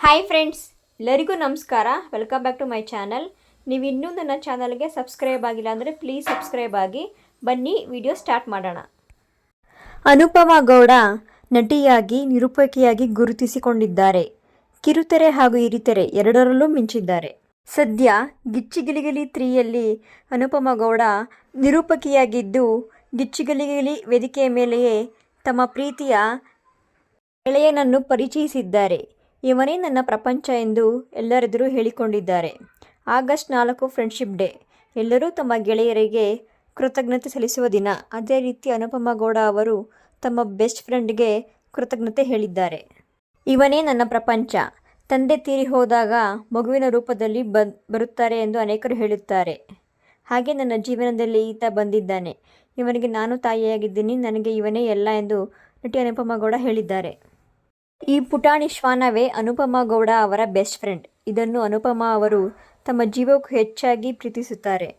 Hi friends, ಎಲ್ಲರಿಗೂ ನಮಸ್ಕಾರ. Welcome back to my channel. ನೀವು ಇನ್ನೂ ನನ್ನ ಚಾನಲ್ಗೆ ಸಬ್ಸ್ಕ್ರೈಬ್ ಆಗಿಲ್ಲ ಅಂದರೆ ಪ್ಲೀಸ್ ಸಬ್ಸ್ಕ್ರೈಬ್ ಆಗಿ. ಬನ್ನಿ ವಿಡಿಯೋ ಸ್ಟಾರ್ಟ್ ಮಾಡೋಣ. ಅನುಪಮಾ ಗೌಡ ನಟಿಯಾಗಿ ನಿರೂಪಕಿಯಾಗಿ ಗುರುತಿಸಿಕೊಂಡಿದ್ದಾರೆ. ಕಿರುತೆರೆ ಹಾಗೂ ಹಿರಿತೆರೆ ಎರಡರಲ್ಲೂ ಮಿಂಚಿದ್ದಾರೆ. ಸದ್ಯ ಗಿಚ್ಚಿಗಿಲಿಗಿಲಿ 3ಯಲ್ಲಿ ಅನುಪಮಾ ಗೌಡ ನಿರೂಪಕಿಯಾಗಿದ್ದು, ಗಿಚ್ಚಿಗಿಲಿಗಿಲಿ ವೇದಿಕೆಯ ಮೇಲೆಯೇ ತಮ್ಮ ಪ್ರೀತಿಯ ಗೆಳೆಯನನ್ನು ಪರಿಚಯಿಸಿದ್ದಾರೆ. ಇವನೇ ನನ್ನ ಪ್ರಪಂಚ ಎಂದು ಎಲ್ಲರೆದುರು ಹೇಳಿಕೊಂಡಿದ್ದಾರೆ. August 4 friendship day. ಎಲ್ಲರೂ ತಮ್ಮ ಗೆಳೆಯರಿಗೆ ಕೃತಜ್ಞತೆ ಸಲ್ಲಿಸುವ ದಿನ. ಅದೇ ರೀತಿ ಅನುಪಮಾ ಗೌಡ ಅವರು ತಮ್ಮ ಬೆಸ್ಟ್ ಫ್ರೆಂಡ್ಗೆ ಕೃತಜ್ಞತೆ ಹೇಳಿದ್ದಾರೆ. ಇವನೇ ನನ್ನ ಪ್ರಪಂಚ. ತಂದೆ ತೀರಿ ಹೋದಾಗ ಮಗುವಿನ ರೂಪದಲ್ಲಿ ಬರುತ್ತಾರೆ ಎಂದು ಅನೇಕರು ಹೇಳುತ್ತಾರೆ. ಹಾಗೆ ನನ್ನ ಜೀವನದಲ್ಲಿ ಈತ ಬಂದಿದ್ದಾನೆ. ಇವನಿಗೆ ನಾನು ತಾಯಿಯಾಗಿದ್ದೀನಿ. ನನಗೆ ಇವನೇ ಎಲ್ಲ ಎಂದು ನಟಿ ಅನುಪಮಾ ಗೌಡ ಹೇಳಿದ್ದಾರೆ. ಈ ಪುಟಾಣಿ ಶ್ವಾನವೇ ಅನುಪಮಾ ಗೌಡ ಅವರ ಬೆಸ್ಟ್ ಫ್ರೆಂಡ್. ಇದನ್ನು ಅನುಪಮಾ ಅವರು ತಮ್ಮ ಜೀವಕ್ಕೂ ಹೆಚ್ಚಾಗಿ ಪ್ರೀತಿಸುತ್ತಾರೆ.